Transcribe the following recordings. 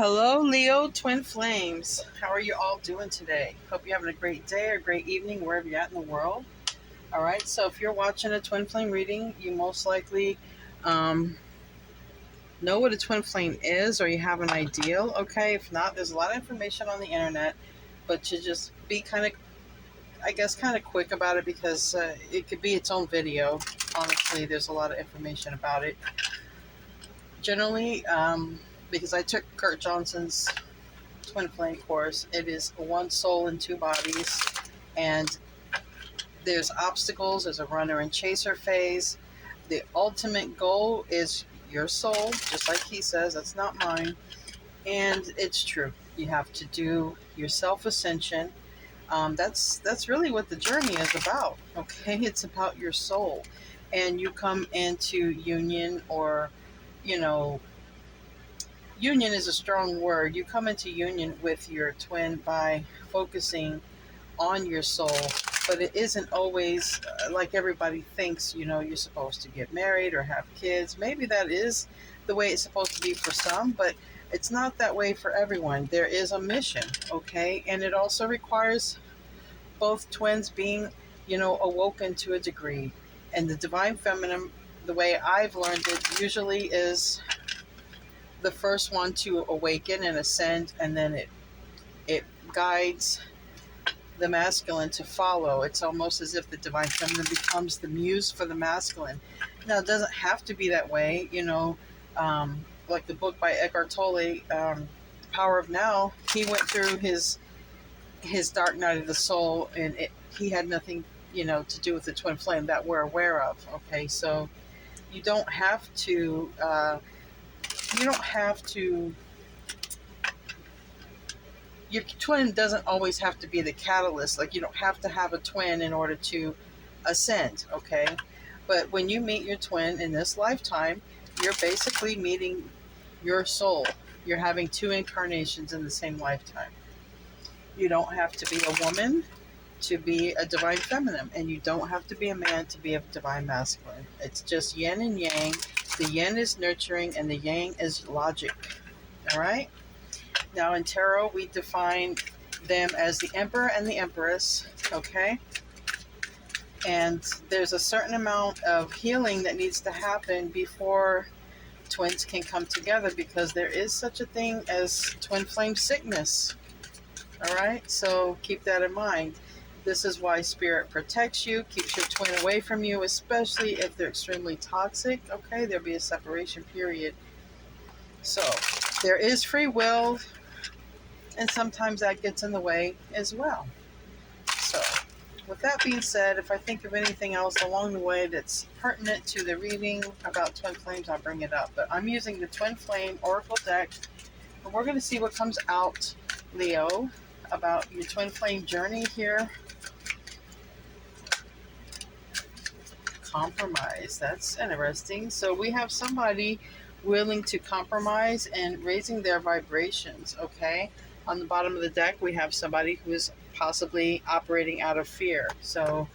Hello, Leo Twin Flames. How are you all doing today? Hope you're having a great day or great evening wherever you're at in the world. All right, so if you're watching a Twin Flame reading, you most likely um, know what a Twin Flame is or you have an ideal. Okay, if not, there's a lot of information on the internet, but to just be kind of, I guess, kind of quick about it because it could be its own video. Honestly, there's a lot of information about it. Generally, because I took Kurt Johnson's Twin Flame course, it is one soul in two bodies, and there's obstacles. There's a runner and chaser phase. The ultimate goal is your soul, just like he says. That's not mine, and it's true. You have to do your self ascension. That's really what the journey is about. Okay, it's about your soul, and you come into union, or you know, union is a strong word. You come into union with your twin by focusing on your soul, but it isn't always like everybody thinks. You're supposed to get married or have kids. Maybe that is the way it's supposed to be for some, but it's not that way for everyone. There is a mission, okay? And it also requires both twins being, awoken to a degree. And the divine feminine, the way I've learned it, usually is the first one to awaken and ascend, and then it guides the masculine to follow. It's almost as if the divine feminine becomes the muse for the masculine. Now, it doesn't have to be that way, like the book by Eckhart Tolle, The Power of Now. He went through his dark night of the soul, and he had nothing, to do with the twin flame that we're aware of. Okay, so you don't have to. Your twin doesn't always have to be the catalyst. Like, you don't have to have a twin in order to ascend, okay? But when you meet your twin in this lifetime, you're basically meeting your soul. You're having two incarnations in the same lifetime. You don't have to be a woman to be a divine feminine, and you don't have to be a man to be a divine masculine. It's just yin and yang. The yin is nurturing and the yang is logic. All right? Now, in tarot, we define them as the emperor and the empress, okay? And there's a certain amount of healing that needs to happen before twins can come together, because there is such a thing as twin flame sickness. All right? So keep that in mind. This is why spirit protects you, keeps your twin away from you, especially if they're extremely toxic, okay? There'll be a separation period. So there is free will, and sometimes that gets in the way as well. So, with that being said, if I think of anything else along the way that's pertinent to the reading about twin flames, I'll bring it up. But I'm using the Twin Flame Oracle deck, and we're going to see what comes out, Leo, about your twin flame journey here. Compromise. That's interesting. So we have somebody willing to compromise and raising their vibrations, okay? On the bottom of the deck, we have somebody who is possibly operating out of fear. So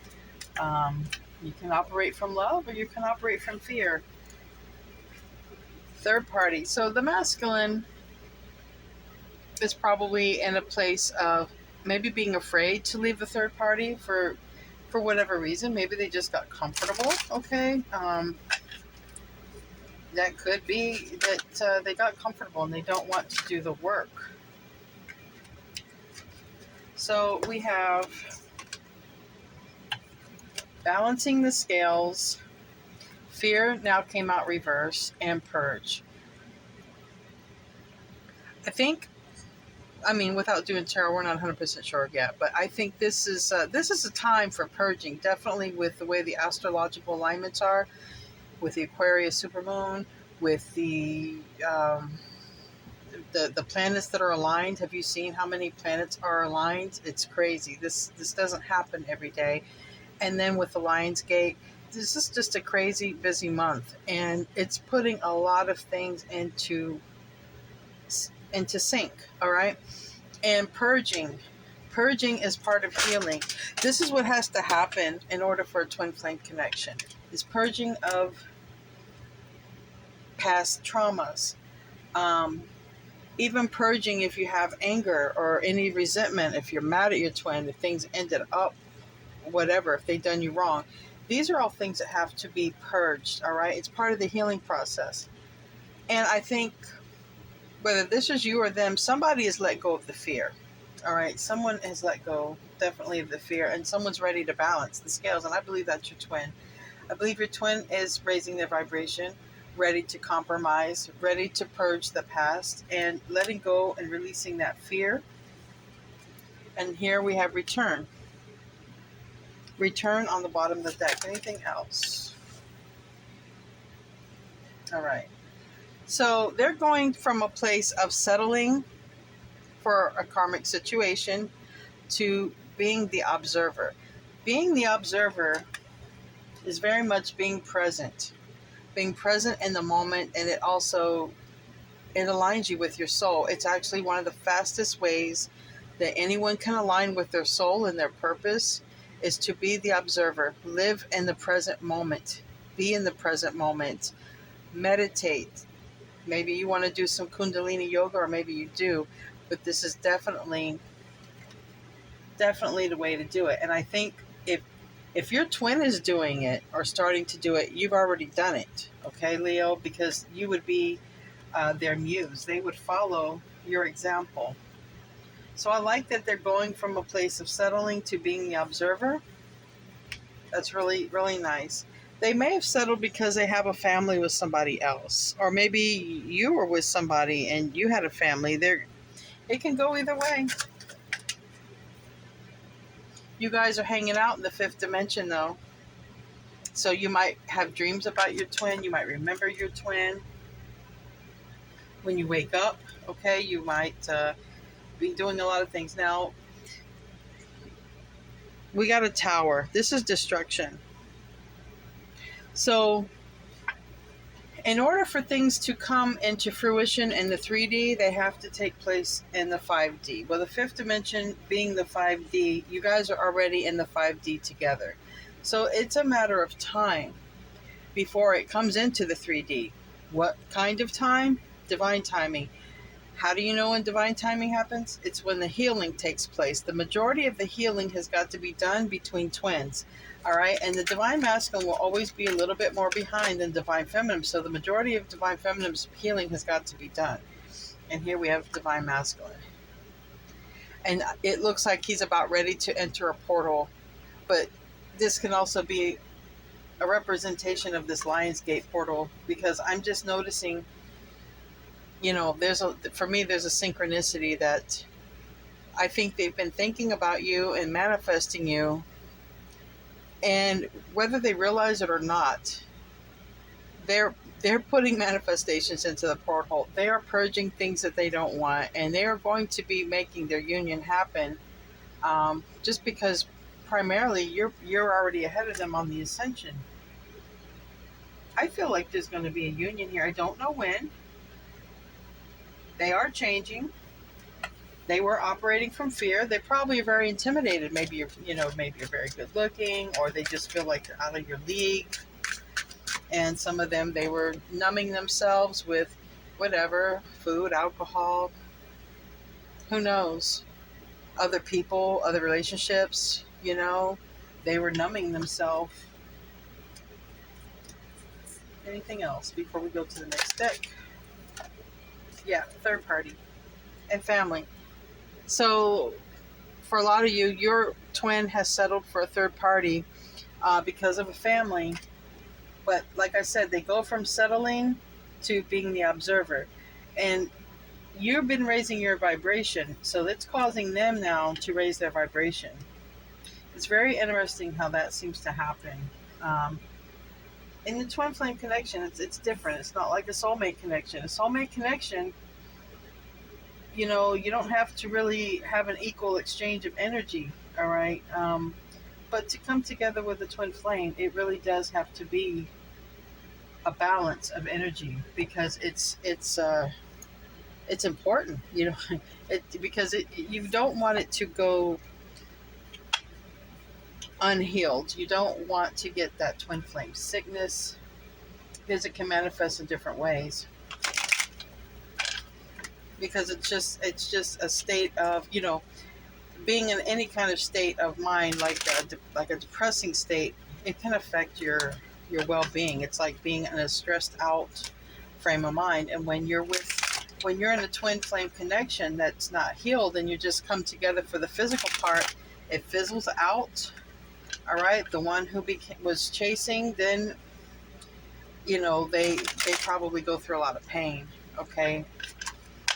you can operate from love or you can operate from fear. Third party. So the masculine is probably in a place of maybe being afraid to leave the third party for whatever reason. Maybe they just got comfortable, okay? That could be that they got comfortable and they don't want to do the work. So we have balancing the scales, fear now came out reverse, and purge. Without doing tarot, we're not 100% sure yet, but I think this is a time for purging, definitely with the way the astrological alignments are, with the Aquarius supermoon, with the planets that are aligned. Have you seen how many planets are aligned? It's crazy. This doesn't happen every day. And then with the Lionsgate, this is just a crazy busy month, and it's putting a lot of things into sync. All right. And purging is part of healing. This is what has to happen in order for a twin flame connection, is purging of past traumas, even purging if you have anger or any resentment, if you're mad at your twin, if things ended up whatever, if they've done you wrong. These are all things that have to be purged, all right? It's part of the healing process. And I think whether this is you or them, somebody has let go of the fear, all right? Someone has let go definitely of the fear, and someone's ready to balance the scales. And I believe that's your twin. I believe your twin is raising their vibration, ready to compromise, ready to purge the past, and letting go and releasing that fear. And here we have return. Return on the bottom of the deck. Anything else? All right. So they're going from a place of settling for a karmic situation to being the observer. Being the observer is very much being present in the moment, and it aligns you with your soul. It's actually one of the fastest ways that anyone can align with their soul and their purpose is to be the observer. Live in the present moment. Be in the present moment. Meditate. Maybe you want to do some Kundalini yoga, or maybe you do, but this is definitely the way to do it. And I think if your twin is doing it or starting to do it, you've already done it, okay, Leo? Because you would be their muse. They would follow your example. So I like that they're going from a place of settling to being the observer. That's really, really nice. They may have settled because they have a family with somebody else. Or maybe you were with somebody and you had a family. It can go either way. You guys are hanging out in the fifth dimension, though. So you might have dreams about your twin. You might remember your twin when you wake up. Okay, you might be doing a lot of things. Now, we got a tower. This is destruction. So in order for things to come into fruition in the 3D, they have to take place in the 5D. Well, the fifth dimension being the 5D, you guys are already in the 5D together. So it's a matter of time before it comes into the 3D. What kind of time? Divine timing. How do you know when divine timing happens? It's when the healing takes place. The majority of the healing has got to be done between twins. All right, and the divine masculine will always be a little bit more behind than divine feminine. So the majority of divine feminine's healing has got to be done. And here we have divine masculine. And it looks like he's about ready to enter a portal. But this can also be a representation of this Lionsgate portal, because I'm just noticing, for me, there's a synchronicity that I think they've been thinking about you and manifesting you. And whether they realize it or not, they're putting manifestations into the portal. They are purging things that they don't want, and they are going to be making their union happen. Just because primarily you're already ahead of them on the ascension. I feel like there's going to be a union here. I don't know when. They are changing. They were operating from fear. They probably are very intimidated. Maybe you're very good looking, or they just feel like you're out of your league. And some of them, they were numbing themselves with whatever, food, alcohol, who knows, other people, other relationships, they were numbing themselves. Anything else before we go to the next deck? Yeah, third party and family. So for a lot of you, your twin has settled for a third party because of a family. But like I said, they go from settling to being the observer. And you've been raising your vibration, so it's causing them now to raise their vibration. It's very interesting how that seems to happen. In the twin flame connection, it's different. It's not like a soulmate connection. A soulmate connection, you don't have to really have an equal exchange of energy, all right? But to come together with a twin flame, it really does have to be a balance of energy, because it's important, because you don't want it to go unhealed. You don't want to get that twin flame sickness, because it can manifest in different ways. because it's just a state of, being in any kind of state of mind, like a depressing state. It can affect your well-being. It's like being in a stressed out frame of mind. And when you're in a twin flame connection that's not healed, and you just come together for the physical part, it fizzles out. All right, the one who was chasing, then they probably go through a lot of pain. Okay,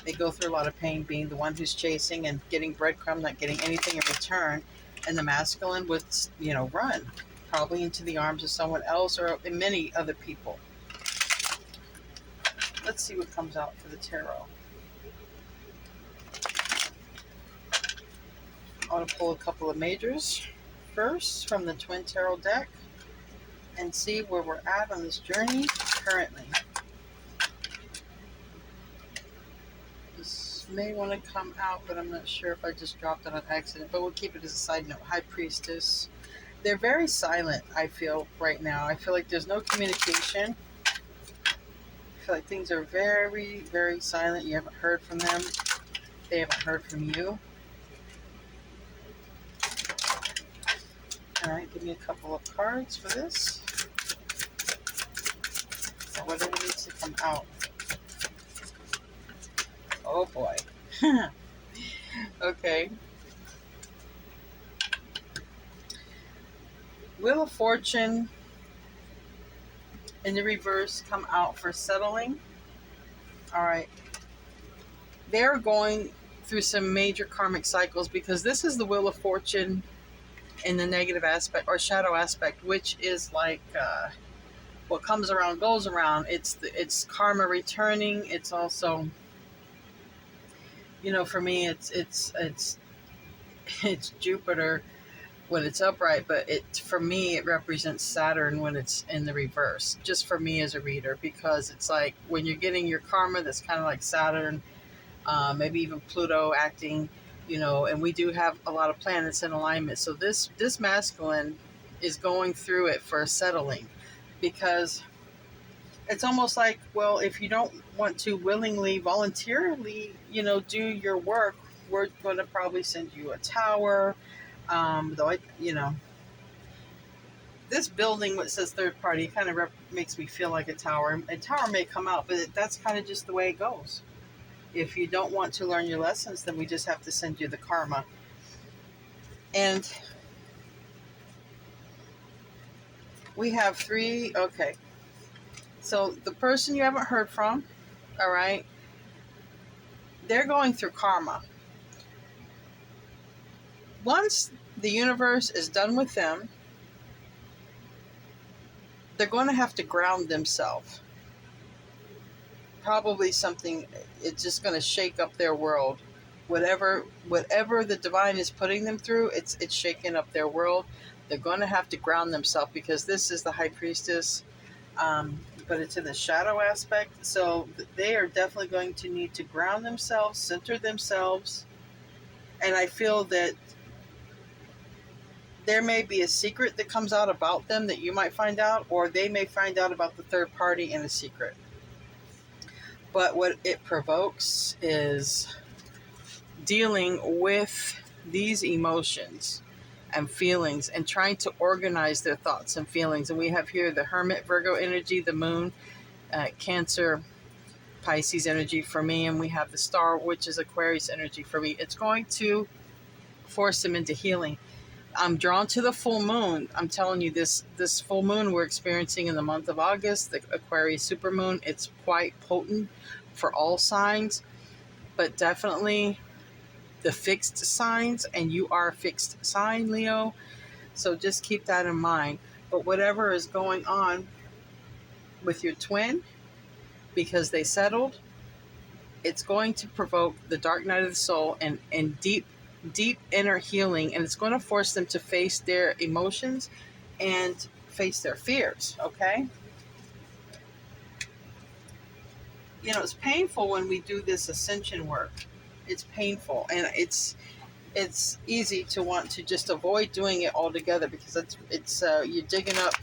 they go through a lot of pain being the one who's chasing and getting breadcrumb, not getting anything in return. And the masculine would, run probably into the arms of someone else or many other people. Let's see what comes out for the tarot. I want to pull a couple of majors first from the Twin Tarot deck and see where we're at on this journey currently. This may want to come out, but I'm not sure if I just dropped it on accident, but we'll keep it as a side note. High Priestess. They're very silent, I feel, right now. I feel like there's no communication. I feel like things are very, very silent. You haven't heard from them. They haven't heard from you. All right, give me a couple of cards for this. Or whatever needs to come out. Oh boy. Okay. Wheel of Fortune in the reverse come out for settling. All right. They're going through some major karmic cycles because this is the Wheel of Fortune in the negative aspect or shadow aspect, which is like what comes around goes around. It's karma returning. It's also, for me, it's Jupiter when it's upright, but for me it represents Saturn when it's in the reverse. Just for me as a reader, because it's like when you're getting your karma, that's kind of like Saturn, maybe even Pluto acting. And we do have a lot of planets in alignment. So this masculine is going through it for settling, because it's almost like, well, if you don't want to willingly, voluntarily, do your work, we're going to probably send you a tower. Though this building, what says third party, kind of makes me feel like a tower. A tower may come out, but that's kind of just the way it goes. If you don't want to learn your lessons, then we just have to send you the karma. And we have 3. Okay. So the person you haven't heard from, all right, they're going through karma. Once the universe is done with them, they're going to have to ground themselves. Probably something, it's just going to shake up their world. Whatever the divine is putting them through, it's shaking up their world. They're going to have to ground themselves, because this is the High Priestess, but it's in the shadow aspect. So they are definitely going to need to ground themselves, center themselves. And I feel that there may be a secret that comes out about them that you might find out, or they may find out about the third party in a secret. But what it provokes is dealing with these emotions and feelings and trying to organize their thoughts and feelings. And we have here the Hermit, Virgo energy, the Moon, Cancer, Pisces energy for me, and we have the Star, which is Aquarius energy for me. It's going to force them into healing. I'm drawn to the full moon. I'm telling you, this full moon we're experiencing in the month of August, the Aquarius supermoon, it's quite potent for all signs, but definitely the fixed signs, and you are a fixed sign, Leo. So just keep that in mind. But whatever is going on with your twin, because they settled, it's going to provoke the dark night of the soul and deep inner healing, and it's going to force them to face their emotions and face their fears. Okay, it's painful when we do this ascension work. It's painful, and it's easy to want to just avoid doing it altogether, because it's you're digging up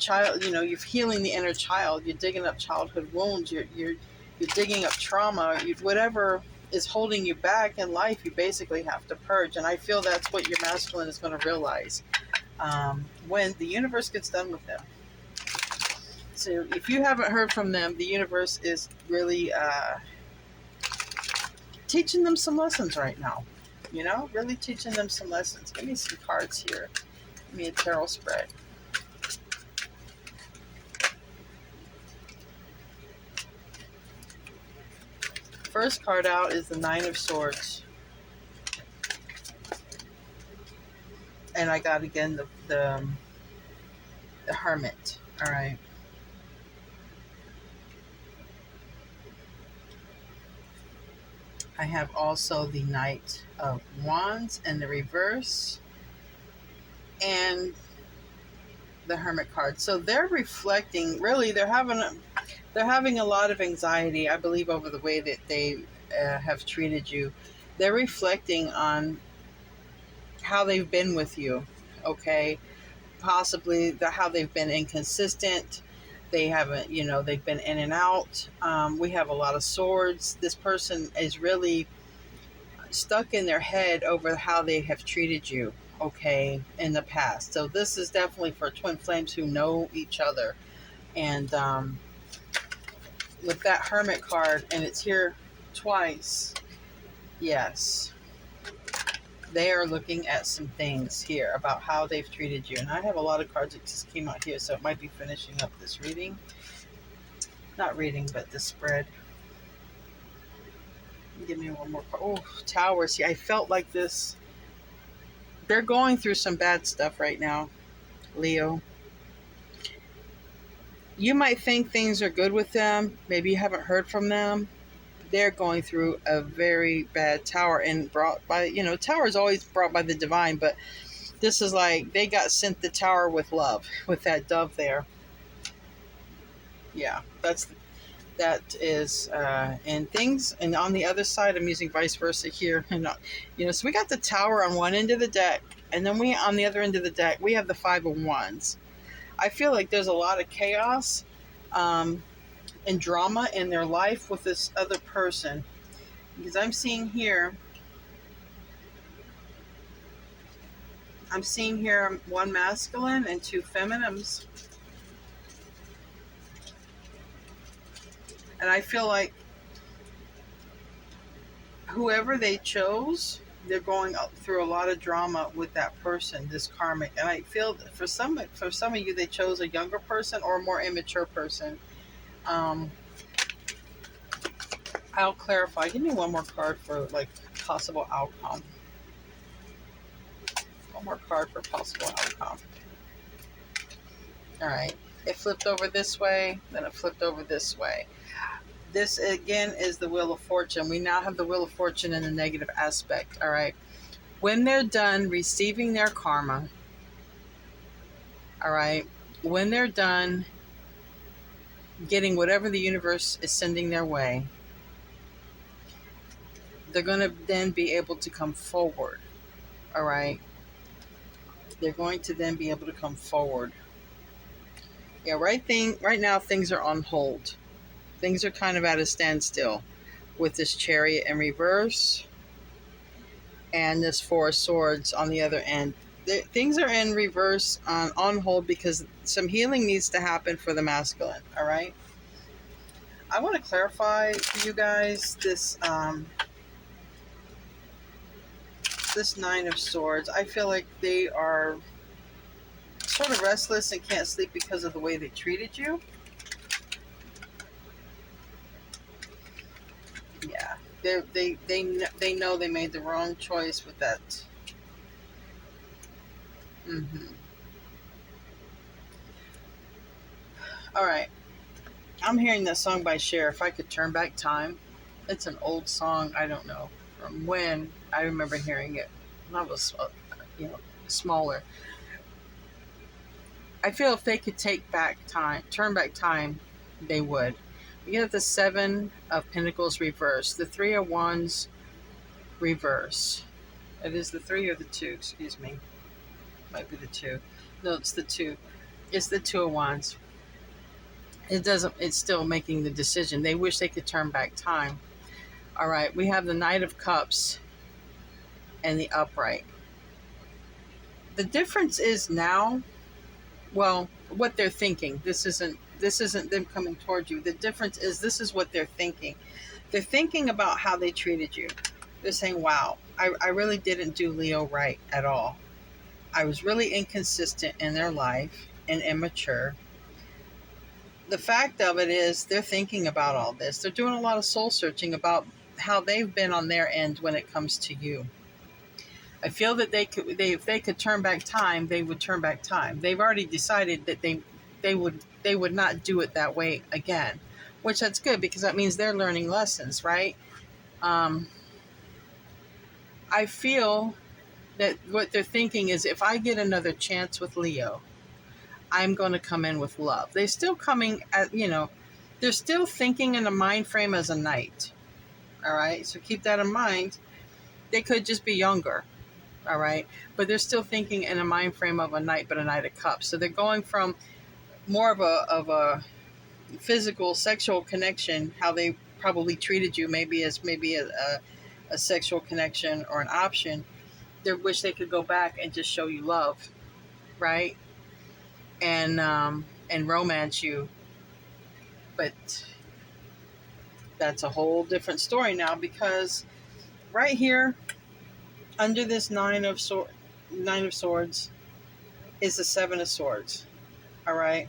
you're healing the inner child. You're digging up childhood wounds. You're you're digging up trauma. Whatever is holding you back in life, you basically have to purge. And I feel that's what your masculine is going to realize when the universe gets done with them. So if you haven't heard from them, the universe is really teaching them some lessons right now. You know, really teaching them some lessons. Give me some cards here. Give me a tarot spread. First card out is the Nine of Swords. And I got again the Hermit. All right. I have also the Knight of Wands in the reverse. And the Hermit card. So they're reflecting, really, they're having a lot of anxiety, I believe, over the way that they have treated you. They're reflecting on how they've been with you, okay? Possibly how they've been inconsistent. They haven't, they've been in and out. We have a lot of swords. This person is really stuck in their head over how they have treated you, okay, in the past. So this is definitely for twin flames who know each other. And with that Hermit card, and it's here twice, yes, they are looking at some things here about how they've treated you. And I have a lot of cards that just came out here, so it might be finishing up this reading. Not reading, but the spread. Give me one more card. Oh, Tower. See, I felt like this. They're going through some bad stuff right now, Leo. You might think things are good with them. Maybe you haven't heard from them. They're going through a very bad Tower, and brought by, Tower is always brought by the divine, but this is like they got sent the Tower with love, with that dove there. Yeah, that is, and things, and on the other side, I'm using vice versa here, and so we got the Tower on one end of the deck, and then on the other end of the deck, we have the Five of Wands. I feel like there's a lot of chaos and drama in their life with this other person, because I'm seeing here one masculine and two feminines. And I feel like whoever they chose, they're going through a lot of drama with that person, this karmic. And I feel that for some of you, they chose a younger person or a more immature person. I'll clarify. Give me one more card for like possible outcome. One more card for possible outcome. All right. It flipped over this way, then it flipped over this way. This, again, is the Wheel of Fortune. We now have the Wheel of Fortune in the negative aspect, all right? When they're done receiving their karma, all right, when they're done getting whatever the universe is sending their way, they're going to then be able to come forward, all right? They're going to then be able to come forward. Yeah, right now, things are on hold. Things are kind of at a standstill with this Chariot in reverse and this Four of Swords on the other end. Things are in reverse on hold because some healing needs to happen for the masculine, all right? I want to clarify for you guys this this Nine of Swords. I feel like they are sort of restless and can't sleep because of the way they treated you. Yeah, they know they made the wrong choice with that. All right, I'm hearing that song by Cher, If I Could Turn Back Time. It's an old song. I don't know from when. I remember hearing it when I was, smaller. I feel if they could turn back time, they would. We have the Seven of Pentacles reverse, the Three of Wands reverse. It is the 3 or the 2, excuse me. Might be the 2. No, it's the 2. It's the Two of Wands. It doesn't, it's still making the decision. They wish they could turn back time. All right, we have the Knight of Cups and the upright. The difference is now, well, what they're thinking. This isn't them coming towards you. The difference is this is what they're thinking. They're thinking about how they treated you. They're saying, wow, I really didn't do Leo right at all. I was really inconsistent in their life and immature. The fact of it is they're thinking about all this. They're doing a lot of soul searching about how they've been on their end when it comes to you. I feel that if they could turn back time, they would turn back time. They've already decided that they would not do it that way again, which that's good because that means they're learning lessons, right? I feel that what they're thinking is if I get another chance with Leo, I'm going to come in with love. They're still coming at, they're still thinking in a mind frame as a knight. All right. So keep that in mind. They could just be younger. All right. But they're still thinking in a mind frame of a knight, but a Knight of Cups. So they're going from more of a physical, sexual connection, how they probably treated you, maybe a sexual connection or an option. They wish they could go back and just show you love, right? And romance you. But that's a whole different story now because right here under this Nine of Swords is the Seven of Swords. All right.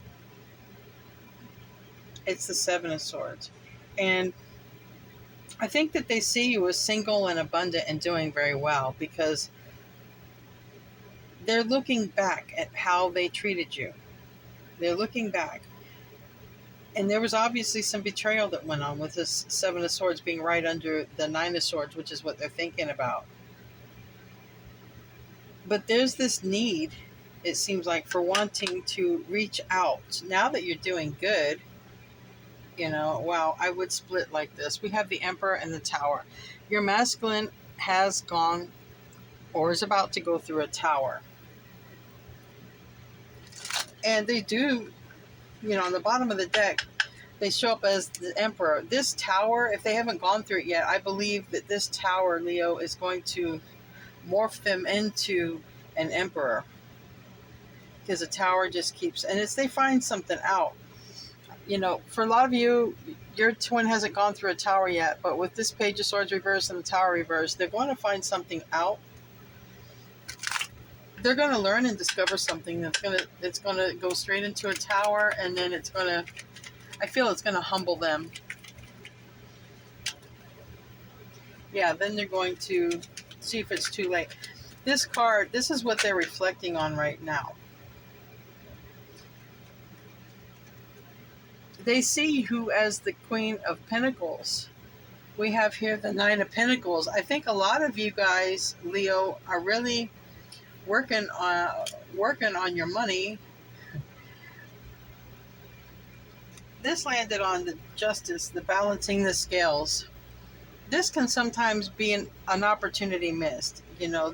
It's the Seven of Swords. And I think that they see you as single and abundant and doing very well because they're looking back at how they treated you. They're looking back. And there was obviously some betrayal that went on with this Seven of Swords being right under the Nine of Swords, which is what they're thinking about. But there's this need, it seems like, for wanting to reach out. Now that you're doing good, wow, I would split like this. We have the Emperor and the Tower. Your masculine has gone or is about to go through a tower. And they do, on the bottom of the deck, they show up as the Emperor. This tower, if they haven't gone through it yet, I believe that this tower, Leo, is going to morph them into an Emperor. Because the tower just keeps, and it's they find something out. For a lot of you, your twin hasn't gone through a tower yet, but with this Page of Swords reverse and the Tower reverse, they're going to find something out. They're going to learn and discover something that's going to go straight into a tower, and then I feel it's going to humble them. Yeah, then they're going to see if it's too late. This card, this is what they're reflecting on right now. They see you as the Queen of Pentacles. We have here the Nine of Pentacles. I think a lot of you guys, Leo, are really working on your money. This landed on the Justice, the balancing the scales. This can sometimes be an opportunity missed.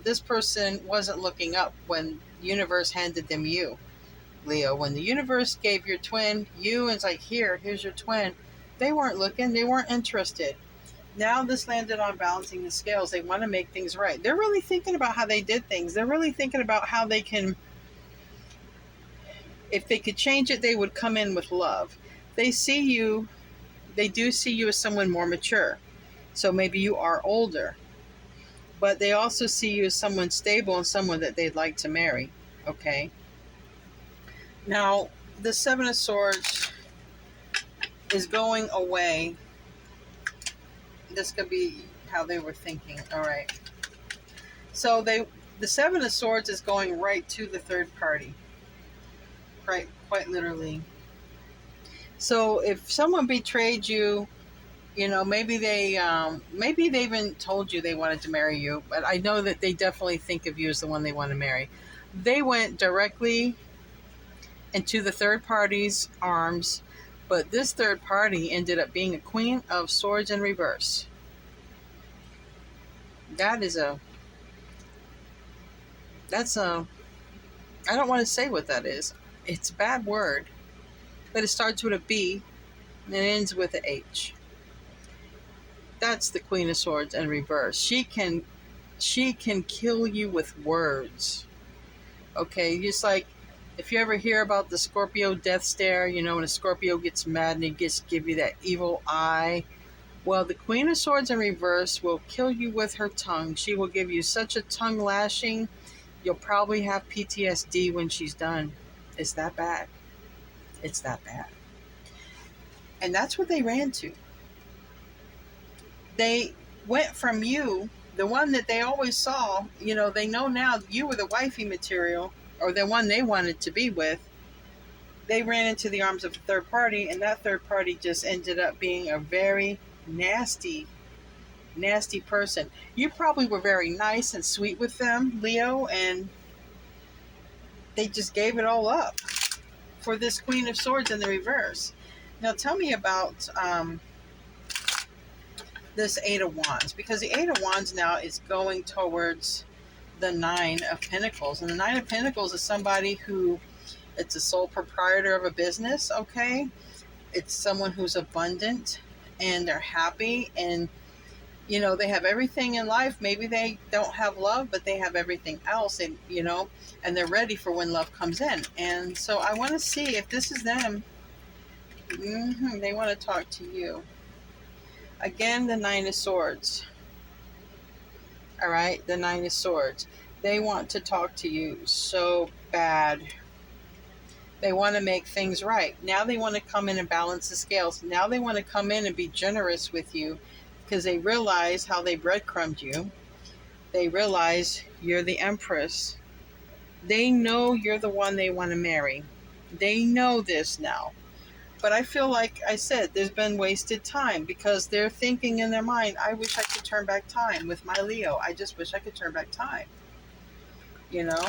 This person wasn't looking up when the universe handed them you, Leo. When the universe gave your twin you, and it's like, here's your twin. They weren't looking. They weren't interested. Now this landed on balancing the scales. They want to make things right. They're really thinking about how they did things. They're really thinking about how they can, if they could change it, they would come in with love. They do see you as someone more mature. So maybe you are older. But they also see you as someone stable and someone that they'd like to marry. Okay? Now, the Seven of Swords is going away. This could be how they were thinking. All right. So the Seven of Swords is going right to the third party. Right, quite literally. So if someone betrayed you, maybe they even told you they wanted to marry you, but I know that they definitely think of you as the one they want to marry. They went directly into the third party's arms, but this third party ended up being a Queen of Swords in reverse. That's I don't want to say what that is. It's a bad word. but it starts with a B and it ends with a H. That's the Queen of Swords in reverse. She can kill you with words. Okay, just like if you ever hear about the Scorpio death stare, you know, when a Scorpio gets mad and he gets give you that evil eye. Well, the Queen of Swords in reverse will kill you with her tongue. She will give you such a tongue lashing, you'll probably have PTSD when she's done. It's that bad. It's that bad. And that's what they ran to. They went from you, the one that they always saw, you know, they know now you were the wifey material or the one they wanted to be with. They ran into the arms of a third party, and that third party just ended up being a very nasty, nasty person. You probably were very nice and sweet with them, Leo, and they just gave it all up for this Queen of Swords in the reverse. Now tell me about this Eight of Wands, because the Eight of Wands now is going towards the Nine of Pentacles. And the Nine of Pentacles is somebody who, it's a sole proprietor of a business, okay? It's someone who's abundant and they're happy and, you know, they have everything in life. Maybe they don't have love, but they have everything else, and, you know, and they're ready for when love comes in. And so I want to see if this is them. They want to talk to you. Again, the Nine of Swords. All right, the Nine of Swords. They want to talk to you so bad. They want to make things right. Now they want to come in and balance the scales. Now they want to come in and be generous with you because they realize how they breadcrumbed you. They realize you're the Empress. They know you're the one they want to marry. They know this now. But I feel like I said, there's been wasted time because they're thinking in their mind, I wish I could turn back time with my Leo. I just wish I could turn back time. You know?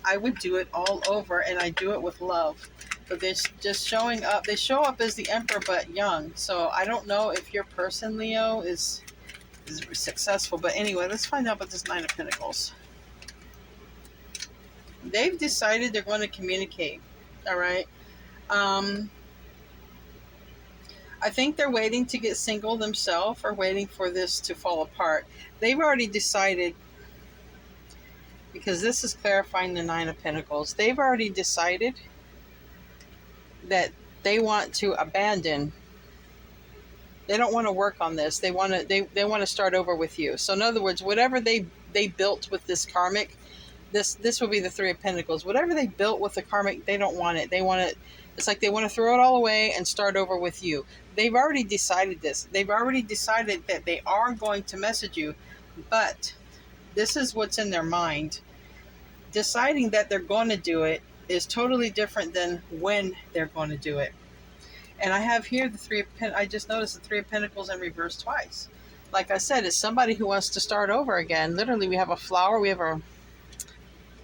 I would do it all over, and I do it with love. But they're just showing up. They show up as the Emperor, but young. So I don't know if your person, Leo, is successful. But anyway, let's find out about this Nine of Pentacles. They've decided they're going to communicate. All right. I think they're waiting to get single themselves or waiting for this to fall apart. They've already decided, because this is clarifying the Nine of Pentacles, they've already decided that they want to abandon. They don't want to work on this. They want to start over with you. So in other words, whatever they built with this karmic, this will be the Three of Pentacles. Whatever they built with the karmic, they don't want it. They want it. It's like they want to throw it all away and start over with you. They've already decided this. They've already decided that they are going to message you, but this is what's in their mind. Deciding that they're going to do it is totally different than when they're going to do it. And I have here the Three of I just noticed the Three of Pentacles in reverse twice. Like I said, it's somebody who wants to start over again. Literally, we have a flower. We have a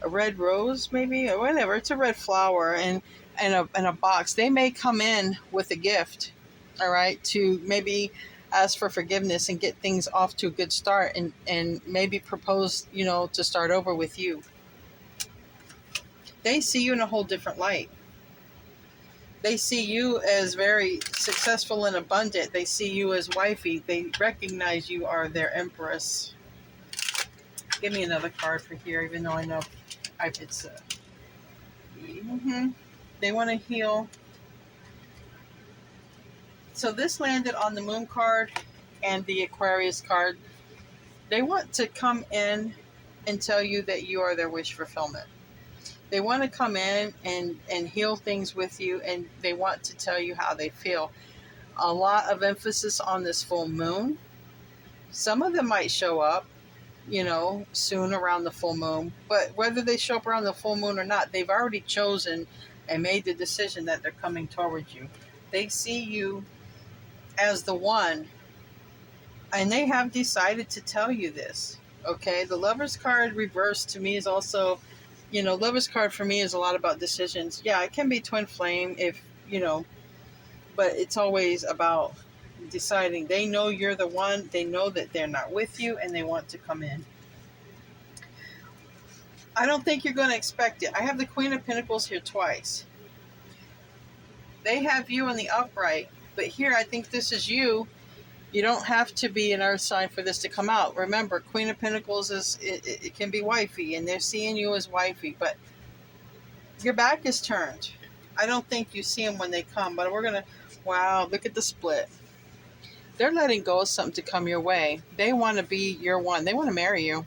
red rose, maybe, or whatever. It's a red flower and a box. They may come in with a gift, all right, to maybe ask for forgiveness and get things off to a good start, and maybe propose, you know, to start over with you. They see you in a whole different light. They see you as very successful and abundant. They see you as wifey. They recognize you are their Empress. Give me another card for here, even though I know it's They want to heal. So this landed on the Moon card and the Aquarius card. They want to come in and tell you that you are their wish fulfillment. They want to come in and heal things with you, and they want to tell you how they feel. A lot of emphasis on this full moon. Some of them might show up, you know, soon around the full moon. But whether they show up around the full moon or not, they've already chosen and made the decision that they're coming towards you. They see you as the one, and they have decided to tell you this. Okay, the Lover's card reversed to me is also, you know, Lover's card for me is a lot about decisions. Yeah, it can be twin flame if, you know, but it's always about deciding. They know you're the one. They know that they're not with you, and they want to come in. I don't think you're going to expect it. I have the Queen of Pentacles here twice. They have you in the upright, but here I think this is you. You don't have to be an earth sign for this to come out. Remember, Queen of Pentacles it can be wifey, and they're seeing you as wifey, but your back is turned. I don't think you see them when they come, but we're going to, wow, look at the split. They're letting go of something to come your way. They want to be your one. They want to marry you.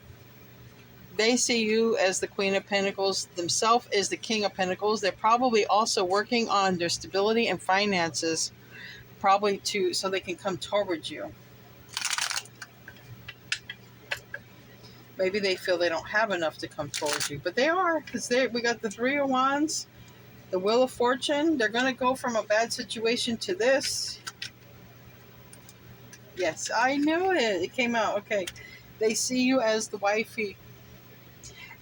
They see you as the Queen of Pentacles, themselves as the King of Pentacles. They're probably also working on their stability and finances, probably so they can come towards you. Maybe they feel they don't have enough to come towards you, but they are, because we got the Three of Wands, the Wheel of Fortune. They're going to go from a bad situation to this. Yes, I knew it. It came out. Okay. They see you as the wifey,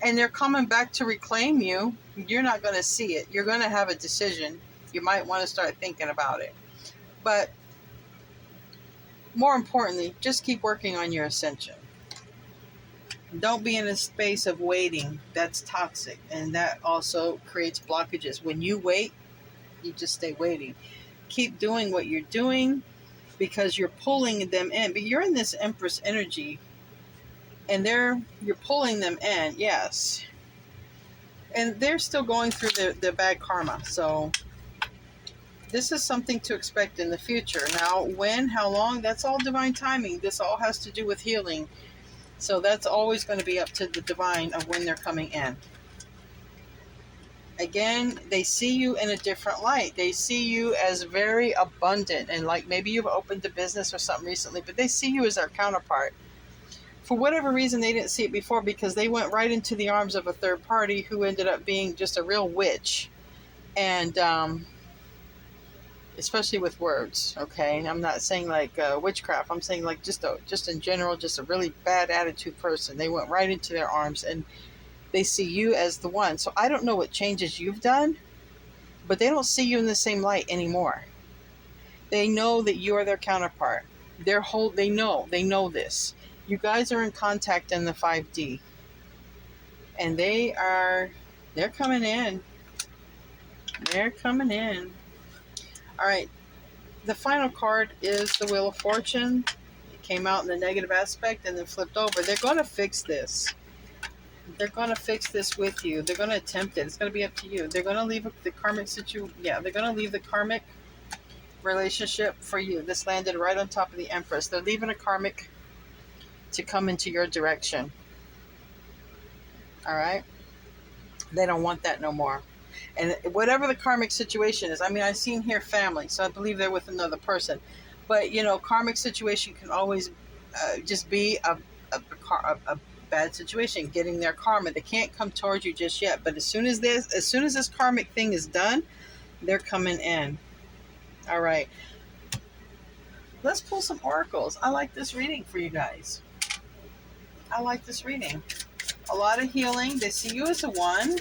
and they're coming back to reclaim you. You're not going to see it. You're going to have a decision. You might want to start thinking about it. But more importantly, just keep working on your ascension. Don't be in a space of waiting. That's toxic, and that also creates blockages. When you wait, you just stay waiting. Keep doing what you're doing, because you're pulling them in. But you're in this Empress energy, and you're pulling them in, yes. And they're still going through the bad karma. So this is something to expect in the future. Now, when, how long, that's all divine timing. This all has to do with healing. So that's always going to be up to the divine of when they're coming in. Again, they see you in a different light. They see you as very abundant, and like maybe you've opened a business or something recently, but they see you as their counterpart. For whatever reason, they didn't see it before, because they went right into the arms of a third party who ended up being just a real witch. And especially with words, okay? I'm not saying like witchcraft. I'm saying like just in general, just a really bad attitude person. They went right into their arms, and they see you as the one. So I don't know what changes you've done, but they don't see you in the same light anymore. They know that you are their counterpart. They know this. You guys are in contact in the 5D, and they're coming in. They're coming in. All right. The final card is the Wheel of Fortune. It came out in the negative aspect and then flipped over. They're going to fix this. They're going to fix this with you. They're going to attempt it. It's going to be up to you. They're going to leave the karmic situation. Yeah, they're going to leave the karmic relationship for you. This landed right on top of the Empress. They're leaving a karmic to come into your direction. All right? They don't want that no more. And whatever the karmic situation is, I mean, I've seen here family, so I believe they're with another person. But, karmic situation can always just be a bad situation, getting their karma. They can't come towards you just yet. But as soon as this karmic thing is done, they're coming in. All right. Let's pull some oracles. I like this reading for you guys. I like this reading. A lot of healing. They see you as a one.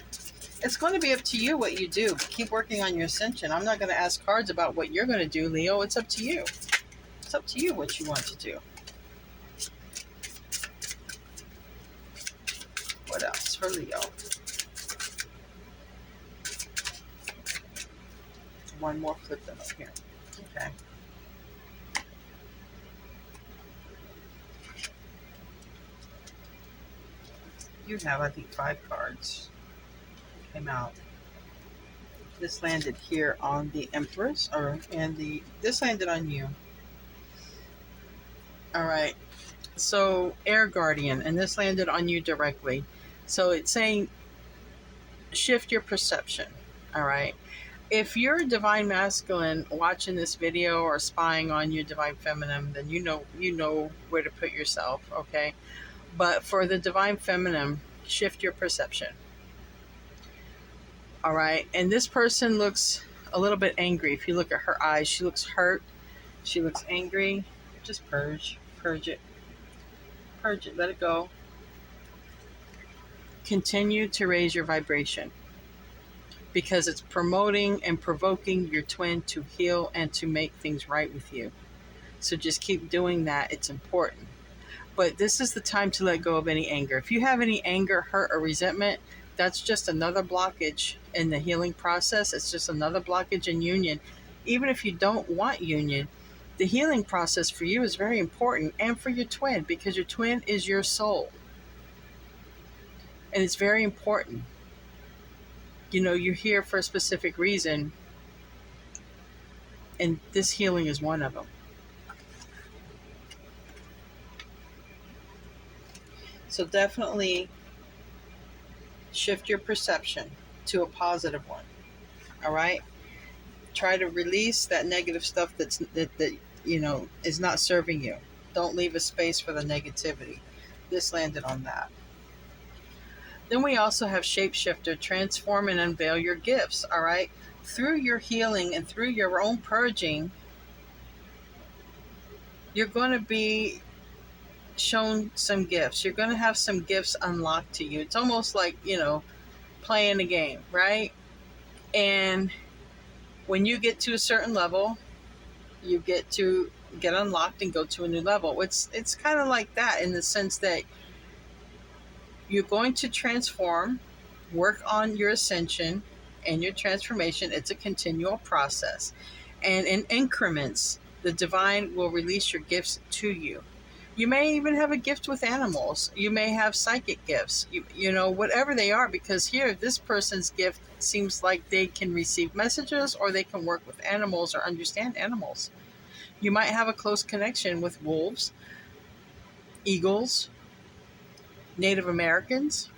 It's going to be up to you what you do. Keep working on your ascension. I'm not going to ask cards about what you're going to do, Leo. It's up to you. It's up to you what you want to do. What else for Leo? One more flip them up here. Okay. You have, I think, 5 cards. Came out. This landed here on the Empress, this landed on you. All right. So Air Guardian, and this landed on you directly. So it's saying shift your perception. All right. If you're a divine masculine watching this video or spying on your divine feminine, then you know where to put yourself. Okay. But for the divine feminine, shift your perception. All right. And this person looks a little bit angry. If you look at her eyes, she looks hurt. She looks angry. Just purge it. Purge it. Let it go. Continue to raise your vibration, because it's promoting and provoking your twin to heal and to make things right with you. So just keep doing that. It's important. But this is the time to let go of any anger. If you have any anger, hurt, or resentment, that's just another blockage in the healing process. It's just another blockage in union. Even if you don't want union, the healing process for you is very important, and for your twin, because your twin is your soul. And it's very important. You're here for a specific reason, and this healing is one of them. So definitely shift your perception to a positive one. All right? Try to release that negative stuff that is not serving you. Don't leave a space for the negativity. This landed on that. Then we also have shapeshifter, transform and unveil your gifts. All right? Through your healing and through your own purging, you're going to be shown some gifts. You're going to have some gifts unlocked to you. It's almost like, playing a game, right? And when you get to a certain level, you get to get unlocked and go to a new level. It's kind of like that, in the sense that you're going to transform, work on your ascension and your transformation. It's a continual process. And in increments, the divine will release your gifts to you. You may even have a gift with animals. You may have psychic gifts, whatever they are, because here, this person's gift seems like they can receive messages, or they can work with animals or understand animals. You might have a close connection with wolves, eagles, Native Americans.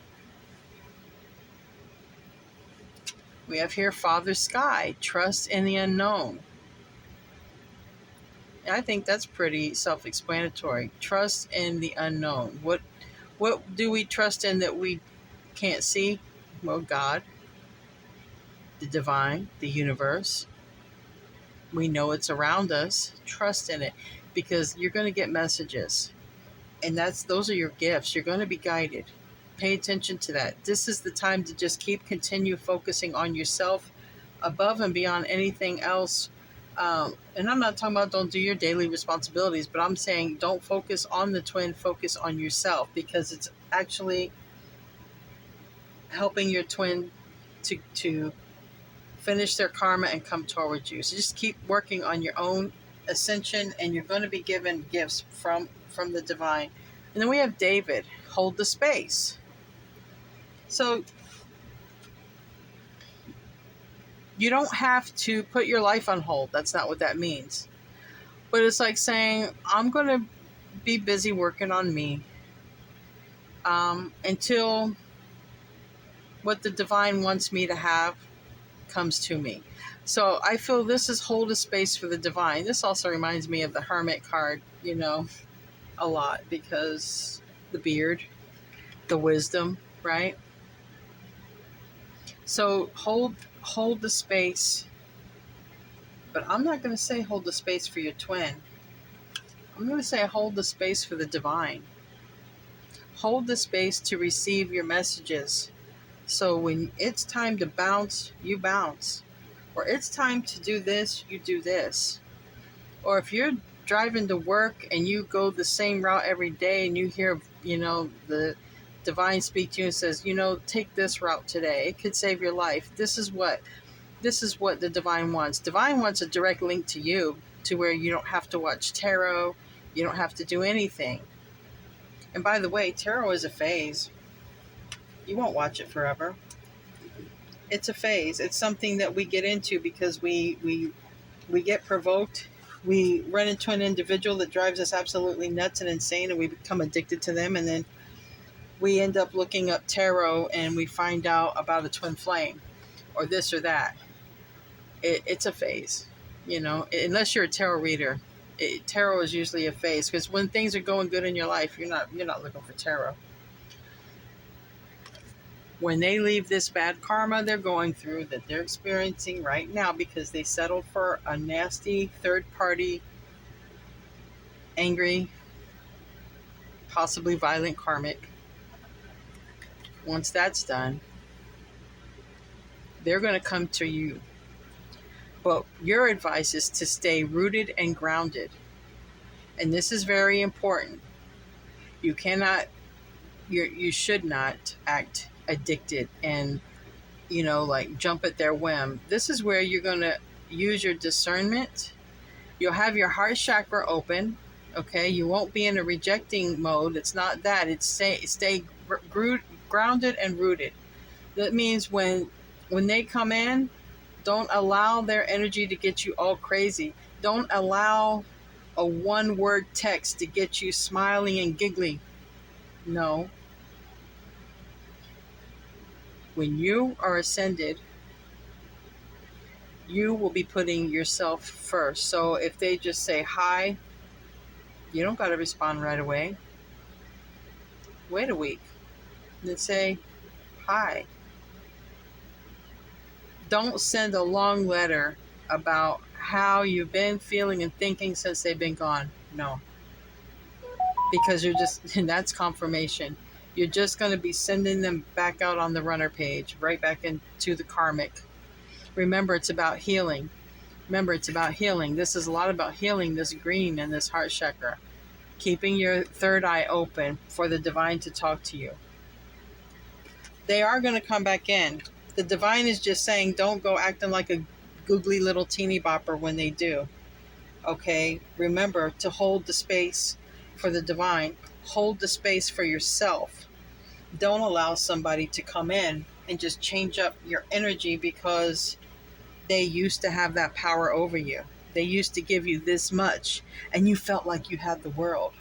We have here Father Sky, trust in the unknown. I think that's pretty self-explanatory. Trust in the unknown. What do we trust in that we can't see? Well, God, the divine, the universe. We know it's around us. Trust in it, because you're going to get messages, and those are your gifts. You're going to be guided. Pay attention to that. This is the time to just continue focusing on yourself above and beyond anything else. And I'm not talking about don't do your daily responsibilities, but I'm saying don't focus on the twin, focus on yourself, because it's actually helping your twin to finish their karma and come towards you. So just keep working on your own ascension, and you're going to be given gifts from the divine. And then we have David, hold the space. So you don't have to put your life on hold. That's not what that means. But it's like saying, I'm going to be busy working on me until what the divine wants me to have comes to me. So I feel this is hold a space for the divine. This also reminds me of the Hermit card, a lot, because the beard, the wisdom, right? So hold the space, but I'm not going to say hold the space for your twin. I'm going to say hold the space for the divine. Hold the space to receive your messages. So when it's time to bounce, you bounce. Or it's time to do this, you do this. Or if you're driving to work and you go the same route every day, and you hear, the divine speak to you and says, take this route today. It could save your life. This is what the divine wants. Divine wants a direct link to you, to where you don't have to watch tarot. You don't have to do anything. And by the way, tarot is a phase. You won't watch it forever. It's a phase. It's something that we get into because we get provoked. We run into an individual that drives us absolutely nuts and insane, and we become addicted to them. And then we end up looking up tarot, and we find out about a twin flame or this or that. It's a phase, unless you're a tarot reader. Tarot is usually a phase, because when things are going good in your life, you're not looking for tarot. When they leave this bad karma they're going through, that they're experiencing right now, because they settled for a nasty third party, angry, possibly violent karmic, once that's done, they're going to come to you. But your advice is to stay rooted and grounded. And this is very important. You should not act addicted and, like jump at their whim. This is where you're going to use your discernment. You'll have your heart chakra open. Okay, you won't be in a rejecting mode. It's not that. It's stay grounded and rooted. That means when they come in, don't allow their energy to get you all crazy. Don't allow a one-word text to get you smiling and giggling. No. When you are ascended, you will be putting yourself first. So if they just say hi, you don't got to respond right away. Wait a week and then say hi. Don't send a long letter about how you've been feeling and thinking since they've been gone. No. Because you're just, and that's confirmation. You're just going to be sending them back out on the runner page, right back into the karmic. Remember, it's about healing. Remember, it's about healing. This is a lot about healing this green and this heart chakra. Keeping your third eye open for the divine to talk to you. They are going to come back in. The divine is just saying, don't go acting like a googly little teeny bopper when they do. Okay? Remember to hold the space for the divine. Hold the space for yourself. Don't allow somebody to come in and just change up your energy because they used to have that power over you. They used to give you this much and you felt like you had the world.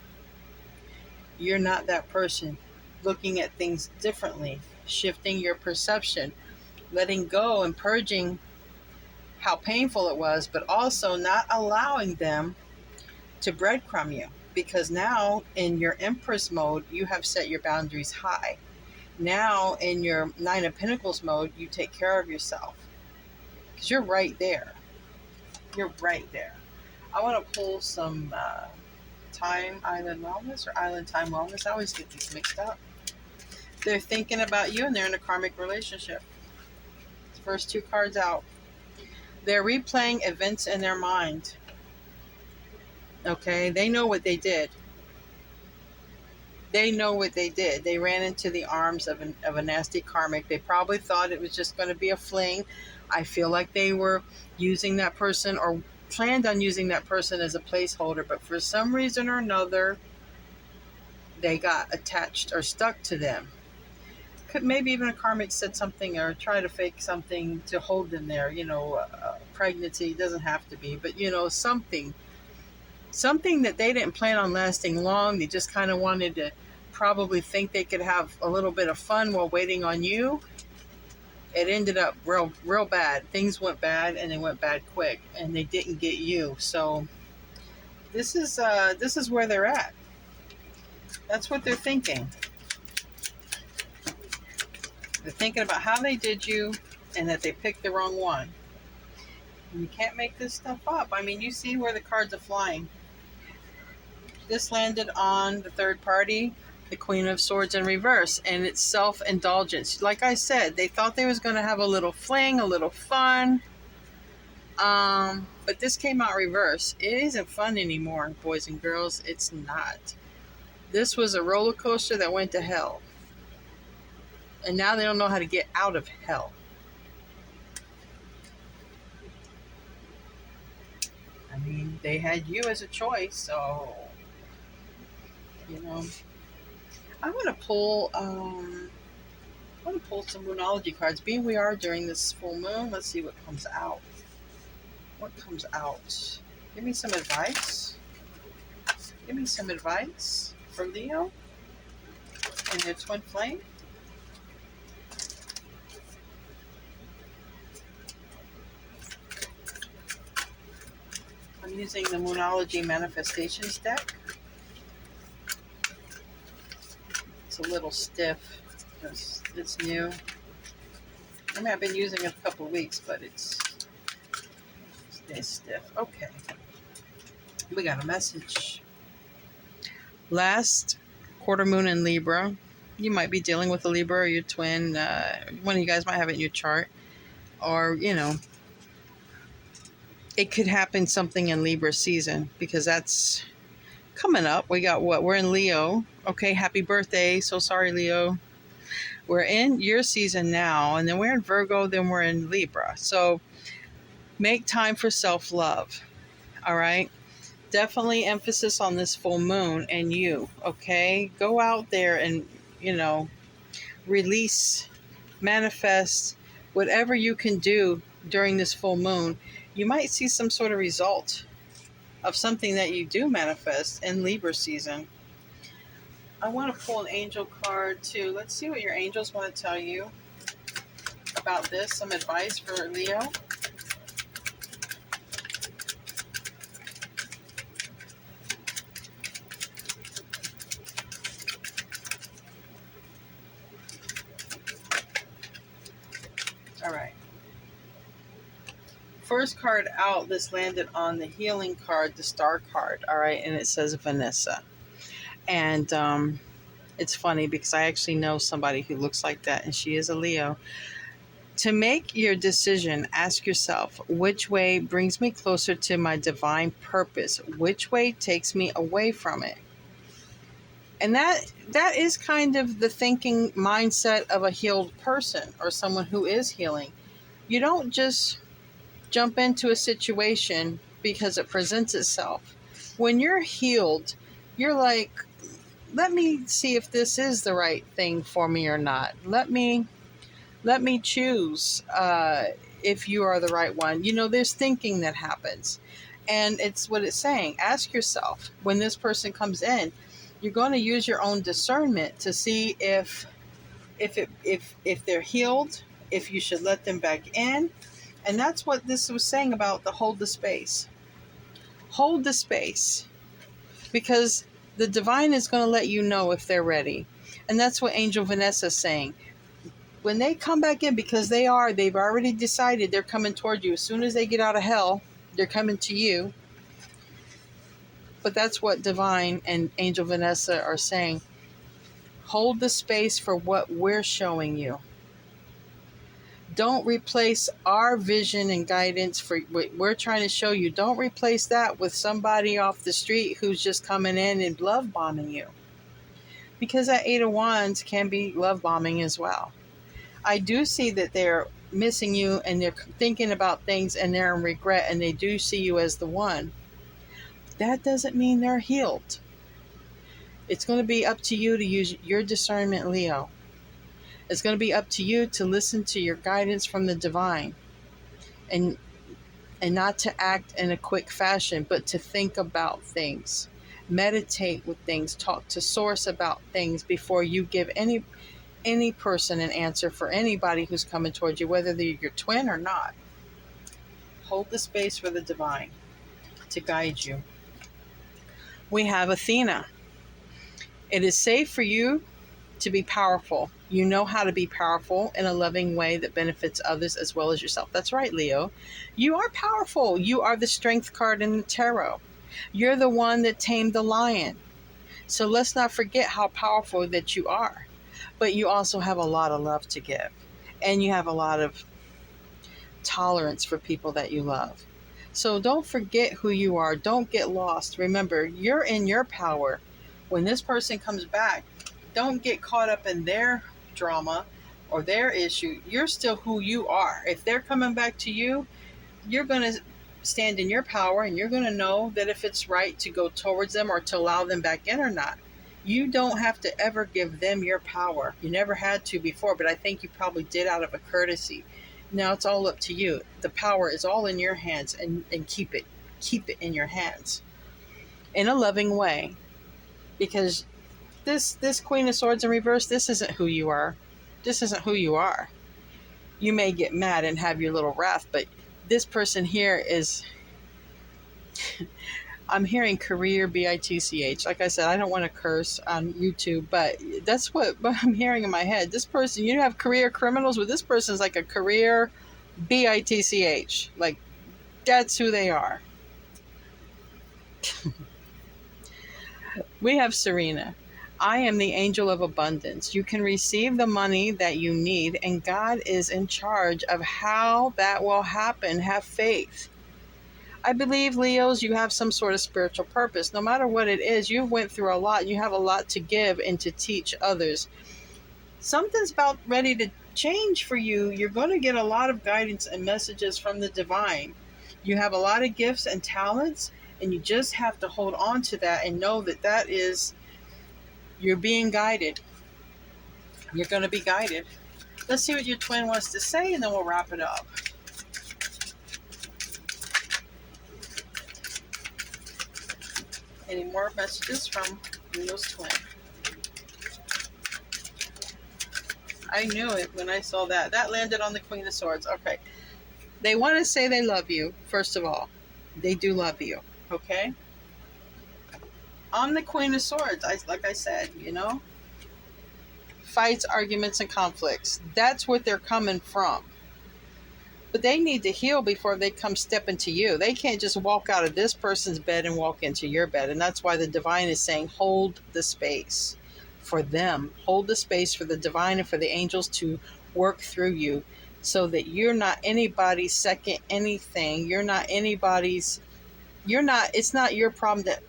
You're not that person. Looking at things differently, shifting your perception, letting go and purging how painful it was, but also not allowing them to breadcrumb you. Because now in your Empress mode, you have set your boundaries high. Now in your Nine of Pentacles mode, you take care of yourself. Because you're right there. You're right there. I want to pull some Time Island Wellness or Island Time Wellness. I always get these mixed up. They're thinking about you and they're in a karmic relationship. First two cards out. They're replaying events in their mind. Okay, they know what they did. They know what they did. They ran into the arms of a nasty karmic. They probably thought it was just going to be a fling. I feel like they were using that person or planned on using that person as a placeholder, but for some reason or another, they got attached or stuck to them. Could maybe even a karmic said something or tried to fake something to hold them there. Pregnancy doesn't have to be, but something that they didn't plan on lasting long. They just kind of wanted to probably think they could have a little bit of fun while waiting on you. It ended up real bad. Things went bad and they went bad quick and they didn't get you. So this is where they're at. That's what they're thinking. They're thinking about how they did you and that they picked the wrong one. And you can't make this stuff up. I mean, you see where the cards are flying. This landed on the third party, the Queen of Swords in reverse, and it's self-indulgence. Like I said, they thought they was going to have a little fling, a little fun. But this came out reverse. It isn't fun anymore, boys and girls. It's not. This was a roller coaster that went to hell. And now they don't know how to get out of hell. I mean, they had you as a choice, so I want to pull some Moonology cards. Being we are during this full moon, let's see what comes out. What comes out? Give me some advice. Give me some advice for Leo and their twin flame. I'm using the Moonology Manifestations deck. It's a little stiff. It's new. I mean, I've been using it a couple of weeks, but it's stiff. Okay. We got a message. Last quarter moon in Libra. You might be dealing with a Libra or your twin. One of you guys might have it in your chart. Or, it could happen something in Libra season because that's coming up. We got what? We're in Leo. Okay, happy birthday. So sorry, Leo. We're in your season now, and then we're in Virgo, then we're in Libra. So Make time for self-love. All right. Definitely emphasis on this full moon and you. Okay. Go out there and, you know, release, manifest whatever you can do during this full moon. You might see some sort of result of something that you do manifest in Libra season. I want to pull an angel card too. Let's see what your angels want to tell you about this. Some advice for Leo. All right. First card out, this landed on the healing card, the star card. All right. And it says Vanessa. And it's funny because I actually know somebody who looks like that, and she is a Leo. To make your decision, ask yourself, which way brings me closer to my divine purpose? Which way takes me away from it? And that is kind of the thinking mindset of a healed person or someone who is healing. You don't just jump into a situation because it presents itself. When you're healed, you're like, let me see if this is the right thing for me or not. Let me choose if you are the right one. You know, there's thinking that happens. And it's what it's saying. Ask yourself, when this person comes in, you're going to use your own discernment to see if they're healed, if you should let them back in. And that's what this was saying about the hold the space. Hold the space. Because the divine is going to let you know if they're ready. And that's what Angel Vanessa is saying. When they come back in, because they've already decided they're coming toward you. As soon as they get out of hell, they're coming to you. But that's what Divine and Angel Vanessa are saying. Hold the space for what we're showing you. Don't replace our vision and guidance for what we're trying to show you. Don't replace that with somebody off the street who's just coming in and love bombing you. Because that Eight of Wands can be love bombing as well. I do see that they're missing you and they're thinking about things and they're in regret and they do see you as the one. That doesn't mean they're healed. It's going to be up to you to use your discernment, Leo. It's going to be up to you to listen to your guidance from the divine and not to act in a quick fashion, but to think about things, meditate with things, talk to source about things before you give any person an answer for anybody who's coming towards you, whether they're your twin or not. Hold the space for the divine to guide you. We have Athena. It is safe for you to be powerful. You know how to be powerful in a loving way that benefits others as well as yourself. That's right, Leo. You are powerful. You are the strength card in the tarot. You're the one that tamed the lion. So let's not forget how powerful that you are. But you also have a lot of love to give. And you have a lot of tolerance for people that you love. So don't forget who you are. Don't get lost. Remember, you're in your power. When this person comes back, don't get caught up in their drama or their issue. You're still who you are. If they're coming back to you, you're going to stand in your power and you're going to know that if it's right to go towards them or to allow them back in or not. You don't have to ever give them your power. You never had to before, but I think you probably did out of a courtesy. Now it's all up to you. The power is all in your hands, and keep it in your hands in a loving way. Because this Queen of Swords in reverse, this isn't who you are. This isn't who you are. You may get mad and have your little wrath, but this person here is... I'm hearing career bitch. Like I said, I don't want to curse on YouTube, but that's what I'm hearing in my head. This person, you have career criminals, but this person is like a career bitch. Like, that's who they are. We have Serena. I am the angel of abundance. You can receive the money that you need, and God is in charge of how that will happen. Have faith. I believe, Leos, you have some sort of spiritual purpose. No matter what it is, you went through a lot. You have a lot to give and to teach others. Something's ready to change for you. You're going to get a lot of guidance and messages from the divine. You have a lot of gifts and talents, and you just have to hold on to that and know that that is, you're being guided. You're going to be guided. Let's see what your twin wants to say, and then we'll wrap it up. Any more messages from Leo's twin? I knew it when I saw that. That landed on the Queen of Swords. Okay. They want to say they love you, first of all. They do love you. Okay? On the Queen of Swords, like I said, fights, arguments, and conflicts. That's what they're coming from. But they need to heal before they come step into you. They can't just walk out of this person's bed and walk into your bed. And that's why the divine is saying, hold the space for them. Hold the space for the divine and for the angels to work through you, so that you're not anybody's second anything. It's not your problem to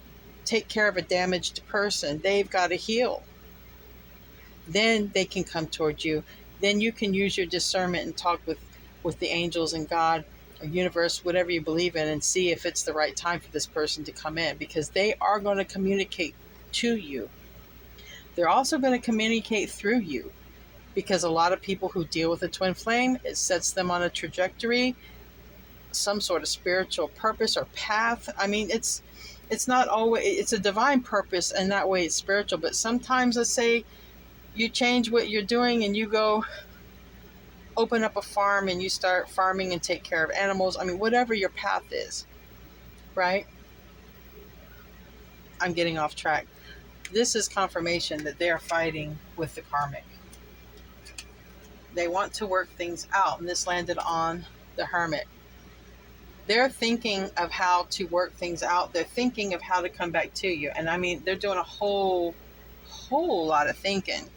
take care of a damaged person. They've got to heal. Then they can come towards you. Then you can use your discernment and talk with the angels and God or universe, whatever you believe in, and see if it's the right time for this person to come in, because they are going to communicate to you. They're also going to communicate through you, because a lot of people who deal with a twin flame, it sets them on a trajectory, some sort of spiritual purpose or path. I mean, it's not always, it's a divine purpose, and that way it's spiritual. But sometimes, let's say you change what you're doing and you go open up a farm and you start farming and take care of animals. I mean, whatever your path is, right? I'm getting off track. This is confirmation that they are fighting with the karmic. They want to work things out, and this landed on the Hermit. They're thinking of how to work things out. They're thinking of how to come back to you. And I mean, they're doing a whole lot of thinking.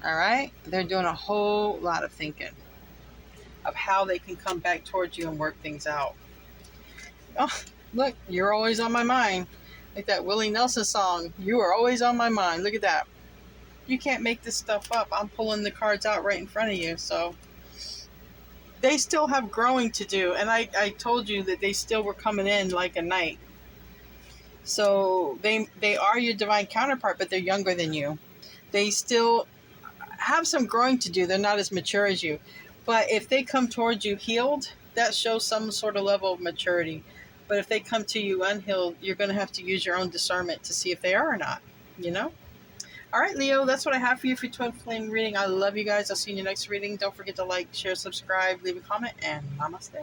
All right? They're doing a whole lot of thinking of how they can come back towards you and work things out. Oh, look, you're always on my mind. Like that Willie Nelson song, you are always on my mind. Look at that. You can't make this stuff up. I'm pulling the cards out right in front of you. So they still have growing to do. And I told you that they still were coming in like a knight. So they are your divine counterpart, but they're younger than you. They still have some growing to do. They're not as mature as you. But if they come towards you healed, that shows some sort of level of maturity. But if they come to you unhealed, you're going to have to use your own discernment to see if they are or not, All right, Leo, that's what I have for you for your twin flame reading. I love you guys. I'll see you in your next reading. Don't forget to like, share, subscribe, leave a comment, and namaste.